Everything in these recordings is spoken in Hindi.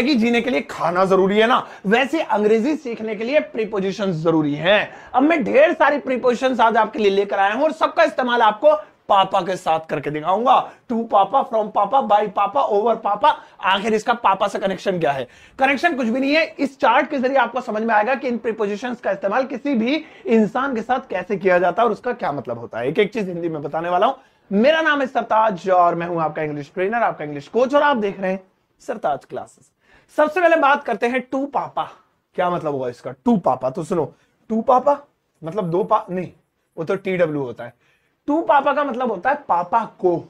कि जीने के लिए खाना जरूरी है ना, वैसे अंग्रेजी सीखने के लिए प्रीपोजिशंस जरूरी हैं। अब मैं ढेर सारी प्रीपोजिशंस आज आपके लिए लेकर आया हूं और सबका इस्तेमाल आपको पापा के साथ करके दिखाऊंगा। टू पापा, फ्रॉम पापा, बाय पापा, ओवर पापा। आखिर इसका पापा से कनेक्शन क्या है? कनेक्शन कुछ भी नहीं है। इस चार्ट के जरिए आपको समझ में आएगा कि इन प्रीपोजिशंस का इस्तेमाल किसी भी इंसान के साथ कैसे किया जाता है और उसका क्या मतलब होता है। एक एक चीज हिंदी में बताने वाला हूं। मेरा नाम है सरताज और मैं हूं आपका इंग्लिश ट्रेनर, आपका इंग्लिश कोच, और आप देख रहे हैं सरताज क्लासेस। सबसे पहले बात करते हैं टू पापा। क्या मतलब होगा इसका? टू पापा, तो सुनो, टू पापा मतलब दो नहीं, वो तो TW होता है। टू पापा का मतलब होता है पापा को।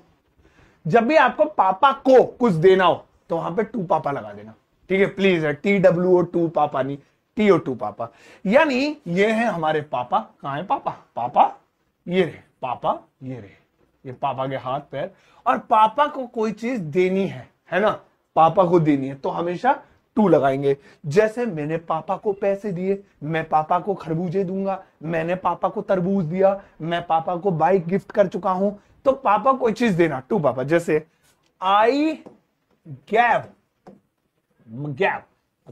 जब भी आपको पापा को कुछ देना हो तो वहां पे टू पापा लगा देना, ठीक है? प्लीज है, TW और टू पापा नहीं, T और टू पापा। यानी ये है हमारे पापा। कहां है पापा? पापा ये रहे, पापा ये रहे, ये पापा के हाथ पैर। और पापा को कोई चीज देनी है ना, पापा को देनी है तो हमेशा टू लगाएंगे। जैसे मैंने पापा को पैसे दिए, मैं पापा को खरबूजे दूंगा, मैंने पापा को तरबूज दिया, मैं पापा को बाइक गिफ्ट कर चुका हूं। तो पापा कोई चीज देना, टू पापा। जैसे आई गैव, गैव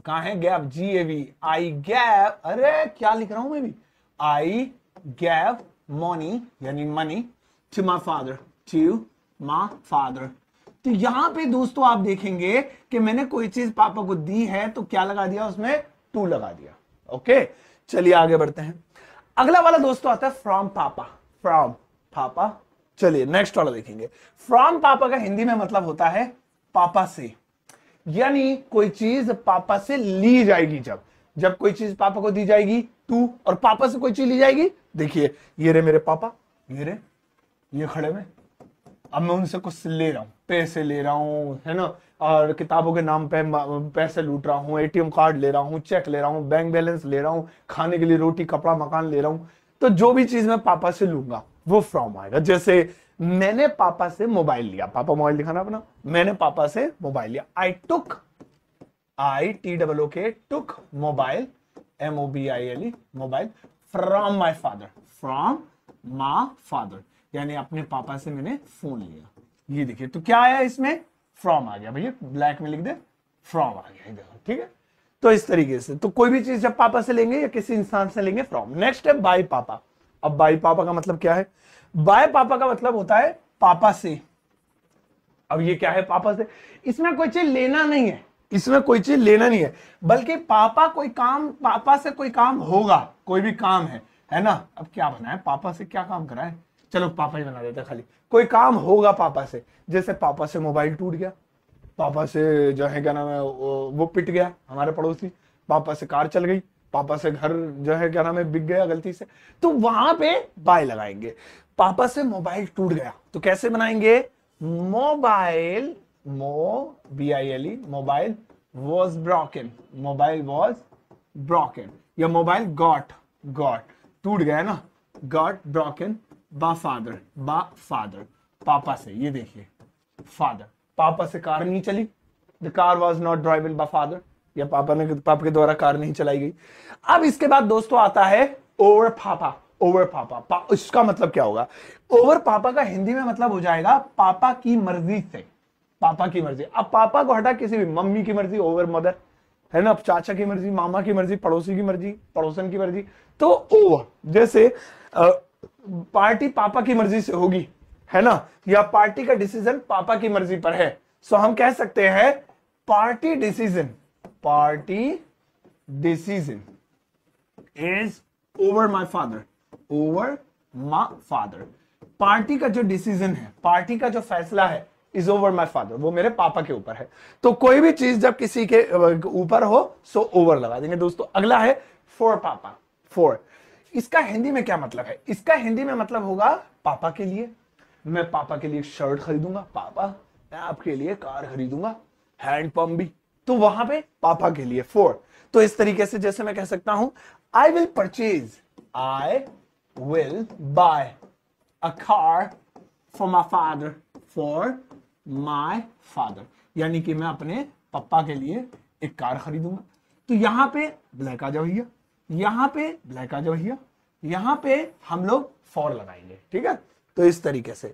कहां है? Gave, GAV, I gave. अरे क्या लिख रहा हूं मैं भी? आई गैव मनी, यानी money, to my father, to my father. तो यहां पे दोस्तों आप देखेंगे कि मैंने कोई चीज पापा को दी है तो क्या लगा दिया उसमें? टू लगा दिया। ओके, चलिए आगे बढ़ते हैं। अगला वाला दोस्तों आता है फ्रॉम पापा। फ्रॉम पापा। चलिए नेक्स्ट वाला देखेंगे। फ्रॉम पापा का हिंदी में मतलब होता है पापा से। यानी कोई चीज पापा से ली जाएगी। जब कोई चीज पापा को दी जाएगी टू, और पापा से कोई चीज ली जाएगी, देखिए ये रहे मेरे पापा, ये खड़े में। अब मैं उनसे कुछ ले रहा हूं, पैसे ले रहा हूं, है ना, और किताबों के नाम पे पैसे लूट रहा हूं, ATM कार्ड ले रहा हूं, चेक ले रहा हूं, बैंक बैलेंस ले रहा हूं, खाने के लिए रोटी कपड़ा मकान ले रहा हूं। तो जो भी चीज मैं पापा से लूंगा वो फ्रॉम आएगा। जैसे मैंने पापा से मोबाइल लिया, पापा मोबाइल दिखाना अपना, मैंने पापा से मोबाइल लिया। आई टुक, ITOOK, took mobile, MOBILE, mobile, from my father, from my father, यानी अपने पापा से मैंने फोन लिया। ये देखिए, तो क्या आया इसमें? फ्रॉम आ गया भैया, ब्लैक में लिख दे, फ्रॉम आ गया, देखो, ठीक है। तो इस तरीके से तो कोई भी चीज जब पापा से लेंगे या किसी इंसान से लेंगे, फ्रॉम। नेक्स्ट है बाय पापा। अब बाय पापा का मतलब क्या है? बाय पापा का मतलब होता है पापा से। अब ये क्या है? पापा से। इसमें कोई चीज लेना नहीं है, इसमें कोई चीज लेना नहीं है, बल्कि पापा से कोई काम होगा, कोई भी काम है ना। अब क्या बना है? पापा से क्या काम करा है? चलो पापा ही बना देते, खाली कोई काम होगा पापा से। जैसे पापा से मोबाइल टूट गया, पापा से जो है क्या नाम है वो पिट गया हमारे पड़ोसी, पापा से कार चल गई, पापा से घर जो है क्या नाम है बिक गया गलती से, तो वहां पे बाय लगाएंगे। पापा से मोबाइल टूट गया तो कैसे बनाएंगे? Mobile, BILE, mobile was broken, mobile was broken, या मोबाइल गॉट टूट गया ना, गॉट ब्रोकन बा फादर, पापा से। ये देखिए फादर, पापा से कार नहीं चली, the car was not driven by father, या पापा के द्वारा कार नहीं चलाई गई। अब इसके बाद दोस्तों आता है ओवर पापा। ओवर पापा, इसका मतलब क्या होगा? ओवर पापा का हिंदी में मतलब हो जाएगा पापा की मर्जी से, पापा की मर्जी। अब पापा को हटा किसी भी, मम्मी की मर्जी, ओवर मदर, है ना, चाचा की मर्जी, मामा की मर्जी, पड़ोसी की मर्जी, पड़ोसन की मर्जी, तो ओवर। जैसे पार्टी पापा की मर्जी से होगी, है ना, या पार्टी का डिसीजन पापा की मर्जी पर है, सो हम कह सकते हैं party decision is over my father, over my father. Party का जो डिसीजन है, पार्टी का जो फैसला है, इज ओवर माई फादर, वो मेरे पापा के ऊपर है। तो कोई भी चीज जब किसी के ऊपर हो सो ओवर लगा देंगे दोस्तों। अगला है फॉर पापा। फॉर, इसका हिंदी में क्या मतलब है? इसका हिंदी में मतलब होगा पापा के लिए। मैं पापा के लिए शर्ट खरीदूंगा, पापा मैं आपके लिए कार खरीदूंगा, हैंड पंप भी, तो वहां पे पापा के लिए फॉर। तो इस तरीके से जैसे मैं कह सकता हूं I will purchase, I will buy a car for my father, for my father, यानी कि मैं अपने पापा के लिए एक कार खरीदूंगा। तो यहां पे ब्लैक आ जाओ भैया, यहां पे ब्लैक आ जाओ भैया, यहां पे हम लोग फॉर लगाएंगे, ठीक है। तो इस तरीके से।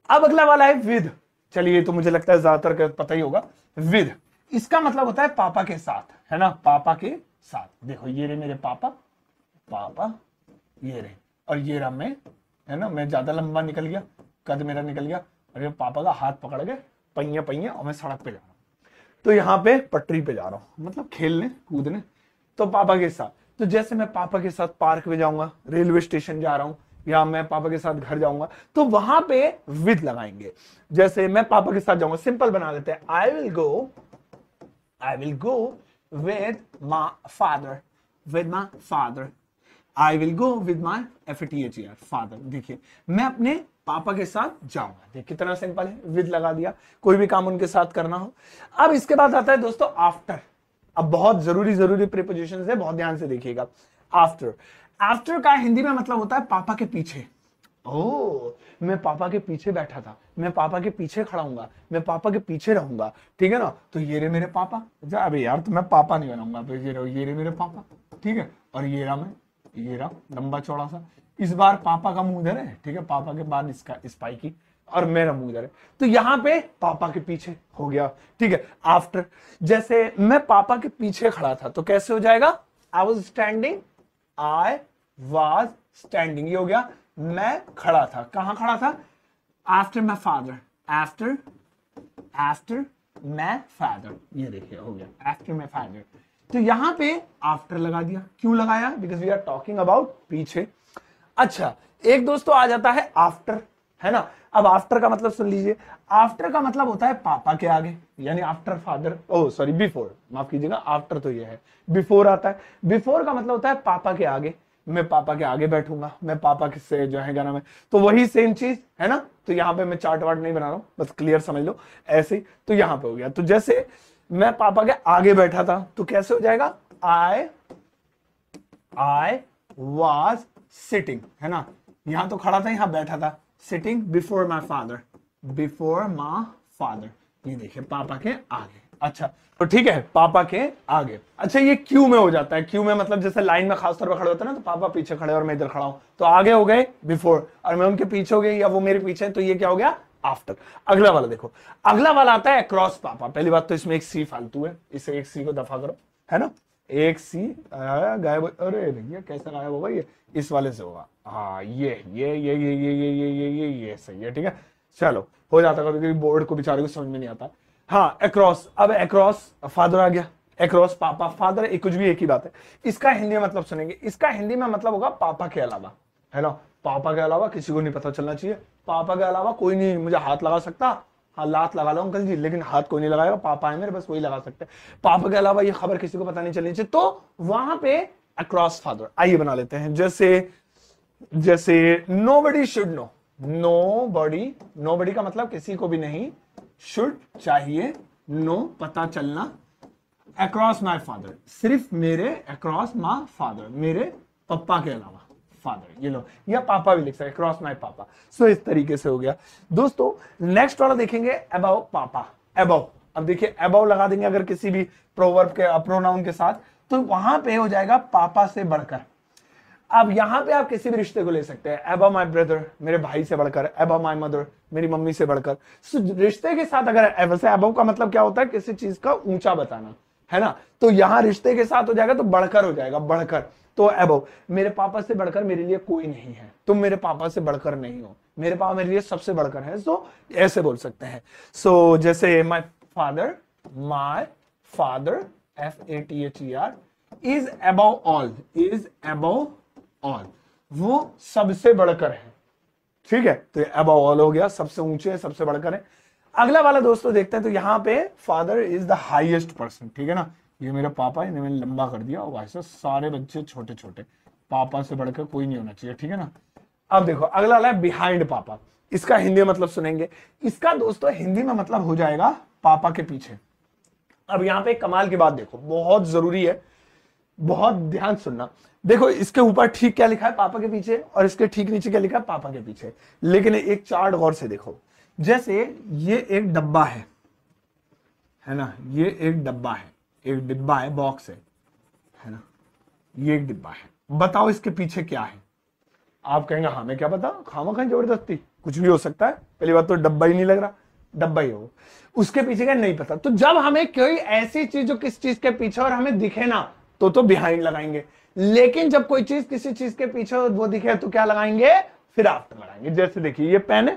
अब अगला वाला है विद। चलिए, तो मुझे लगता है ज्यादातर का पता ही होगा। विद, इसका मतलब होता है पापा के साथ, है ना, पापा के साथ। देखो ये रहे मेरे पापा, पापा ये रहे, और ये रहा मैं, है ना, मैं ज्यादा लंबा निकल गया, कद मेरा निकल गया, और ये पापा का हाथ पकड़ के पहिए पहिए, और मैं सड़क पे जा रहा हूँ। तो यहाँ पे पटरी पे जा रहा हूँ, मतलब खेलने कूदने, तो पापा के साथ। तो जैसे मैं पापा के साथ पार्क में जाऊंगा, रेलवे स्टेशन जा रहा हूं, या मैं पापा के साथ घर जाऊंगा, तो वहां पे विद लगाएंगे। जैसे मैं पापा के साथ जाऊंगा, सिंपल बना लेते हैं, I will go with my father, with my father, I will go with my FATHER father. देखिए मैं अपने पापा के साथ जाऊंगा, देखिए कितना सिंपल है, विद लगा दिया, कोई भी काम उनके साथ करना हो। अब इसके बाद आता है दोस्तों आफ्टर। अब बहुत जरूरी प्रीपोजिशन है, बहुत ध्यान से देखिएगा। आफ्टर, आफ्टर का हिंदी में मतलब होता है पापा के पीछे। ओ, मैं पापा के पीछे बैठा था, मैं पापा के पीछे खड़ा हूंगा, मैं पापा के पीछे रहूंगा, ठीक है ना। तो ये रे मेरे पापा, अबे यार तो मैं पापा नहीं बनाऊंगा, तो ये रे मेरे पापा, ठीक है। और ये रहा मैं, ये रहा लंबा चौड़ा सा, इस बार पापा का मुंह इधर है, ठीक है, पापा के बाद इसका स्पाइकी, और मेरा मुंह इधर है, तो यहां पे पापा के पीछे हो गया, ठीक है। आफ्टर, जैसे मैं पापा के पीछे खड़ा था, तो कैसे हो जाएगा, I was standing, I was standing, ये हो गया मैं खड़ा था। कहां खड़ा था, after my father, after my father, ये देखिए हो गया आफ्टर माई फादर। तो यहां पे आफ्टर लगा दिया, क्यों लगाया, because we are talking about पीछे। अच्छा, एक दोस्तों आ जाता है आफ्टर, है ना। अब आफ्टर का मतलब सुन लीजिए, आफ्टर का मतलब होता है पापा के आगे, यानी आफ्टर फादर, ओ सॉरी बिफोर, माफ कीजिएगा, आफ्टर तो ये है, बिफोर आता है। बिफोर का मतलब होता है पापा के आगे, मैं पापा के आगे बैठूंगा, मैं पापा के से जो है क्या नाम है, तो वही सेम चीज है ना। तो यहाँ पे मैं चार्ट वार्ट नहीं बना रहा हूं, बस क्लियर समझ लो ऐसे ही। तो यहाँ पे हो गया, तो जैसे मैं पापा के आगे बैठा था, तो कैसे हो जाएगा, आई वॉज सिटिंग, है ना, यहां तो खड़ा था, यहां बैठा था, sitting before my father, before my father, ये देखिए पापा के आगे। अच्छा, तो ठीक है, पापा के आगे। अच्छा, ये क्यू में हो जाता है, क्यू में मतलब जैसे लाइन में खासतौर पर खड़े होते हैं ना, तो पापा पीछे खड़े और मैं इधर खड़ा हूं, तो आगे हो गए बिफोर, और मैं उनके पीछे हो गई या वो मेरे पीछे, तो ये क्या हो गया, आफ्टर। अगला वाला देखो, अगला वाला आता है अक्रॉस पापा। पहली बात तो इसमें एक सी फालतू है, इसे एक सी को दफा करो, है ना, एक सी गायब, अरे भैया कैसा गायब होगा, ये इस वाले से होगा, हाँ ये सही है, ठीक है। चलो हो जाता है, कभी बोर्ड को बेचारे को समझ में नहीं आता। हाँ अक्रॉस, अब अक्रॉस फादर आ गया, अक्रॉस पापा फादर, एक कुछ भी एक ही बात है। इसका हिंदी में मतलब सुनेंगे, इसका हिंदी में मतलब होगा पापा के अलावा, है ना, पापा के अलावा किसी को नहीं पता चलना चाहिए, पापा के अलावा कोई नहीं मुझे हाथ लगा सकता, हाँ लात लगा लो अंकल जी, लेकिन हाथ कोई नहीं लगाएगा, पापा है मेरे, बस वही लगा सकते हैं, पापा के अलावा ये खबर किसी को पता नहीं चलनी चाहिए। तो वहां पे अक्रॉस फादर, आइए बना लेते हैं, जैसे नोबडी शुड नो, नोबडी का मतलब किसी को भी नहीं, शुड चाहिए, नो पता चलना, अक्रॉस माई फादर सिर्फ मेरे, अक्रॉस माई फादर मेरे पापा के अलावा, फादर ये लो, या पापा भी लिख सकते, अक्रॉस माई पापा। सो इस तरीके से हो गया दोस्तों। नेक्स्ट वाला देखेंगे अबव पापा, अबव। अब देखिए अबव लगा देंगे अगर किसी भी प्रोवर्ब के प्रोनाउन के साथ, तो वहां पे हो जाएगा पापा से बढ़कर। अब यहां पे आप किसी भी रिश्ते को ले सकते हैं, अबव माई ब्रदर मेरे भाई से बढ़कर, अबव माई मदर मेरी मम्मी से बढ़कर। रिश्ते के साथ अगर वैसे अबव का मतलब क्या होता है, किसी चीज का ऊंचा बताना, है ना, तो यहां रिश्ते के साथ हो जाएगा तो बढ़कर हो जाएगा, बढ़कर। तो अबव, मेरे पापा से बढ़कर मेरे लिए कोई नहीं है, तुम मेरे पापा से बढ़कर नहीं हो, मेरे पापा मेरे लिए सबसे बढ़कर है। सो ऐसे बोल सकते हैं। सो जैसे my father FATHER is above all, is above all, वो सबसे बढ़कर है, ठीक है। तो अबव ऑल हो गया, सबसे ऊंचे है, सबसे बढ़कर है। अगला वाला दोस्तों देखते हैं, तो यहां पे father is the highest person, ठीक है ना, ये मेरा पापा है, मैंने लंबा कर दिया, और वैसे सारे बच्चे छोटे छोटे, पापा से बढ़कर कोई नहीं होना चाहिए, ठीक है ना। अब देखो अगला वाला है बिहाइंड पापा, इसका हिंदी में मतलब सुनेंगे, इसका दोस्तों हिंदी में मतलब हो जाएगा पापा के पीछे। अब यहां पे कमाल की बात देखो, बहुत जरूरी है, बहुत ध्यान सुनना। देखो इसके ऊपर ठीक क्या लिखा है, पापा के पीछे, और इसके ठीक नीचे क्या लिखा है, पापा के पीछे। लेकिन एक चार्ट गौर से देखो, जैसे ये एक डब्बा है ना, ये एक डब्बा है, एक डिब्बा है, बॉक्स है ना, ये एक डिब्बा है, बताओ इसके पीछे क्या है। आप कहेंगे हमें क्या पता, खामा खाई जबरदस्ती, कुछ भी हो सकता है। पहली बात तो डब्बा ही नहीं लग रहा, डब्बा ही हो। उसके पीछे का नहीं पता। तो जब हमें कोई ऐसी चीज जो किस चीज के पीछे और हमें दिखे ना, तो बिहाइंड लगाएंगे। लेकिन जब कोई चीज किसी चीज के पीछे वो दिखे तो क्या लगाएंगे, फिर आफ्टर लगाएंगे। जैसे देखिए ये पेन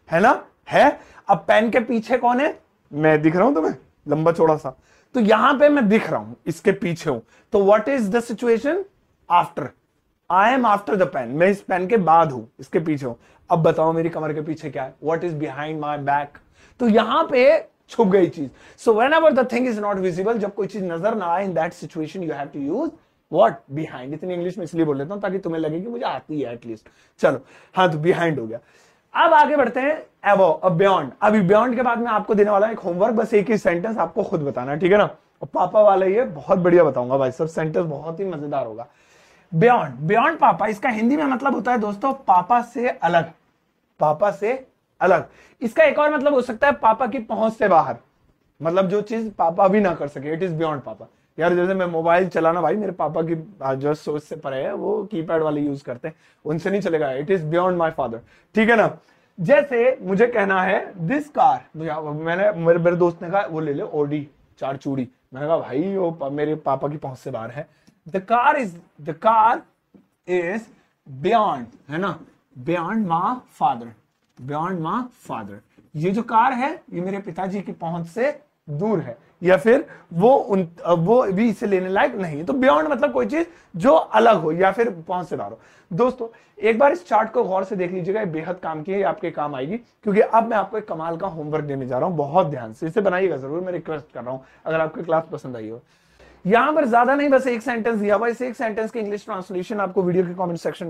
है ना, है। अब पेन के पीछे कौन है, मैं दिख रहा हूं तुम्हें, लंबा चौड़ा सा, तो यहां पे मैं दिख रहा हूं, इसके पीछे हूं, तो what is the situation, after. I am after the pen, मैं इस पेन के बाद हूं, इसके पीछे हूं। अब बताओ मेरी कमर के पीछे क्या है, what is behind my back. तो यहां पे छुप गई चीज। So whenever the thing is not visible, जब कोई चीज नजर ना आए, in that situation you have to use what, behind. इतनी इंग्लिश में इसलिए बोल लेता हूं ताकि तुम्हें लगे कि मुझे आती है एटलीस्ट। चलो हाँ, तो बिहाइंड हो गया। अब आगे बढ़ते हैं अबव, अब बियॉन्ड। अभी बियॉन्ड के बाद में आपको देने वाला है एक होमवर्क, बस एक ही सेंटेंस आपको खुद बताना है, ठीक है ना। और पापा वाला ये बहुत बढ़िया बताऊंगा भाई, सब सेंटेंस बहुत ही मजेदार होगा। बियॉन्ड, बियॉन्ड पापा, इसका हिंदी में मतलब होता है दोस्तों पापा से अलग, पापा से अलग। इसका एक और मतलब हो सकता है पापा की पहुंच से बाहर, मतलब जो चीज पापा भी ना कर सके, इट इज बियॉन्ड पापा। यार जैसे मैं मोबाइल चलाना, भाई मेरे पापा की जो सोच से परे है, वो कीपैड वाले यूज करते हैं, उनसे नहीं चलेगा, it is beyond my father, ठीक है ना। जैसे मुझे कहना है दिस कार, मैंने मेरे दोस्त ने कहा वो ले ले ऑडी 4 चूड़ी, मैंने कहा भाई वो मेरे पापा की पहुंच से बाहर है। द कार इज बियॉन्ड, है ना, beyond my father, beyond my father. ये जो कार है ये मेरे पिताजी की पहुंच से दूर है, या फिर वो भी इसे लेने लायक नहीं। तो बियॉन्ड मतलब कोई चीज जो अलग हो या फिर पहुंच से बाहर हो। दोस्तों एक बार इस चार्ट को गौर से देख लीजिएगा, ये बेहद काम की है, आपके काम आएगी, क्योंकि अब मैं आपको एक कमाल का होमवर्क देने जा रहा हूं, बहुत ध्यान से इसे बनाइएगा जरूर, मैं रिक्वेस्ट कर रहा हूं, अगर आपकी क्लास पसंद आई हो। यहां पर ज्यादा नहीं, बस एक सेंटेंस दिया हुआ, इस एक सेंटेंस की इंग्लिश ट्रांसलेशन आपको वीडियो के कमेंट सेक्शन